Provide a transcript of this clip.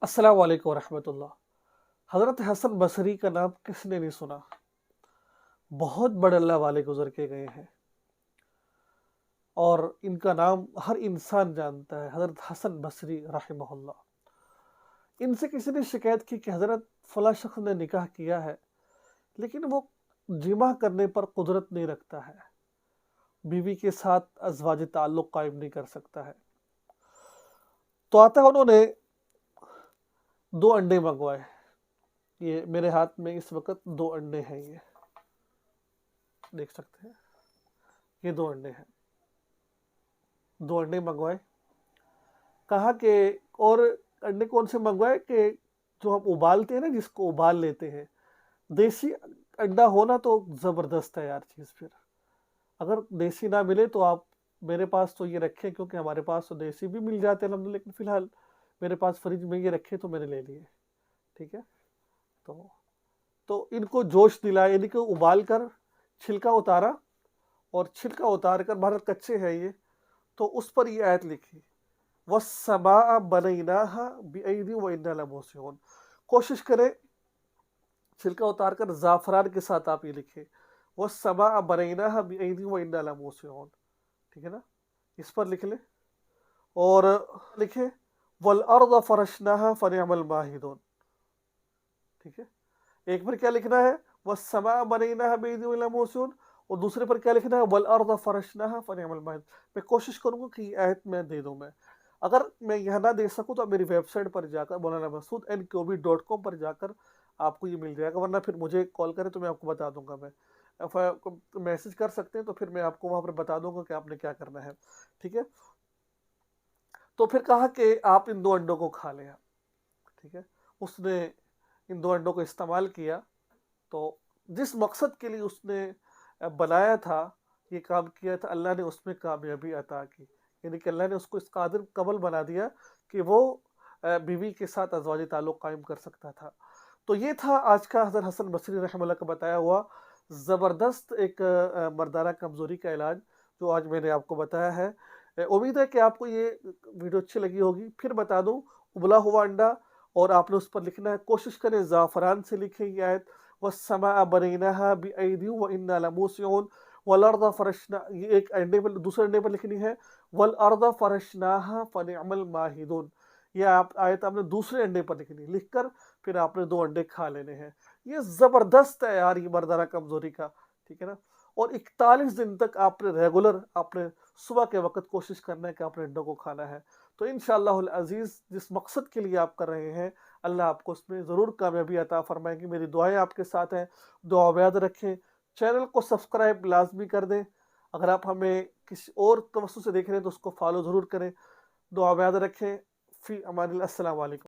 अस्सलाम वालेकुम रहमतुल्लाह। हज़रत हसन बसरी का नाम किसने नहीं सुना। बहुत बड़े अल्लाह वाले गुजर के गए हैं और इनका नाम हर इंसान जानता है, हज़रत हसन बसरी रहमहुल्लाह। इनसे किसी ने शिकायत की कि हज़रत फला शख्स ने निकाह किया है लेकिन वो जिमा करने पर कुदरत नहीं रखता है, बीवी के साथ अज़वाज ताल्लुक़ कायम नहीं कर सकता है। तो आता है उन्होंने 2 अंडे मंगवाए। ये मेरे हाथ में इस वक्त 2 अंडे हैं, ये देख सकते हैं, ये 2 अंडे हैं। 2 अंडे मंगवाए। कहा कि और अंडे कौन से मंगवाए कि जो हम उबालते हैं ना, जिसको उबाल लेते हैं। देसी अंडा होना तो ज़बरदस्त है यार चीज़। फिर अगर देसी ना मिले तो आप मेरे पास तो ये रखे, क्योंकि हमारे पास तो देसी भी मिल जाते हैं अल्हम्दुलिल्लाह, लेकिन फ़िलहाल मेरे पास फ्रिज में ये रखे तो मैंने ले लिए। ठीक है, तो इनको जोश दिलाया, इनको उबाल कर छिलका उतारा, और छिलका उतार कर बाहर कच्चे हैं ये, तो उस पर ये आयत लिखी, वस्समाअ बनैनाहा बिअयदिन व इन्ना लमूसिऊन। कोशिश करें छिलका उतार कर ज़ाफ़रान के साथ आप ये लिखें, वस्समाअ बनैनाहा बिअयदिन व इन्ना लमूसिऊन। ठीक है ना, इस पर लिख लें और लिखें वल अर्ज़ फ़रशनाहा फ़निअमल माहिदून। ठीक है, एक पर क्या लिखना है, वस्समाअ बनैनाहा बिअयदिन व इन्ना लमूसिऊन, और दूसरे पर क्या लिखना है, वल अर्ज़ फ़रशनाहा फ़निअमल माहिदून। मैं कोशिश करूँगा कि ये आयत मैं दे दूँ। मैं अगर मैं यहाँ ना दे सकूँ तो आप मेरी वेबसाइट पर जाकर maulanamasud.com पर जाकर आपको ये मिल जाएगा, वरना फिर मुझे कॉल करें तो मैं आपको बता दूंगा। मैं आपको मैसेज कर सकते हैं तो फिर मैं आपको वहाँ पर बता दूंगा कि आपने क्या करना है। ठीक है, तो फिर कहा कि आप इन 2 अंडों को खा लें। ठीक है, उसने इन 2 अंडों को इस्तेमाल किया, तो जिस मकसद के लिए उसने बनाया था, ये काम किया था, अल्लाह ने उसमें कामयाबी अता की। यानी कि अल्लाह ने उसको इस कादिर कबल बना दिया कि वो बीवी के साथ अज़वाजी ताल्लुक़ कायम कर सकता था। तो ये था आज का हज़रत हसन बसरी रहमतुल्लाह का बताया हुआ ज़बरदस्त एक मर्दाना कमज़ोरी का इलाज, जो आज मैंने आपको बताया है। उम्मीद है कि आपको ये वीडियो अच्छी लगी होगी। फिर बता दूँ, उबला हुआ अंडा, और आपने उस पर लिखना है, कोशिश करें ज़ाफ़रान से लिखें ये आयत, वस्समाअ बनैनाहा बिअयदिन व इन्ना लमूसिऊन वल अर्ज़ फ़रशना, ये एक अंडे पर, दूसरे अंडे पर लिखनी है, वल अर्ज़ फ़रशनाहा फ़निअमल माहिदून। ये आप आयत आपने दूसरे अंडे पर लिखनी, लिखकर फिर आपने 2 अंडे खा लेने हैं। ये ज़बरदस्त है यार, ये मर्दाना कमज़ोरी का। ठीक है ना, और 41 दिन तक आपने रेगुलर आपने सुबह के वक्त कोशिश करना है कि आपने अंडों को खाना है। तो इंशाअल्लाहुल अज़ीज़ जिस मकसद के लिए आप कर रहे हैं, अल्लाह आपको उसमें ज़रूर कामयाबी अता फ़रमाएंगी। मेरी दुआएं आपके साथ हैं, दुआ में याद रखें। चैनल को सब्सक्राइब लाजमी कर दें। अगर आप हमें किसी और तवज्जो से देख रहे हैं तो उसको फॉलो ज़रूर करें। दुआ में याद रखें। फ़ी अमानिल्लाह। अस्सलाम वालेकुम।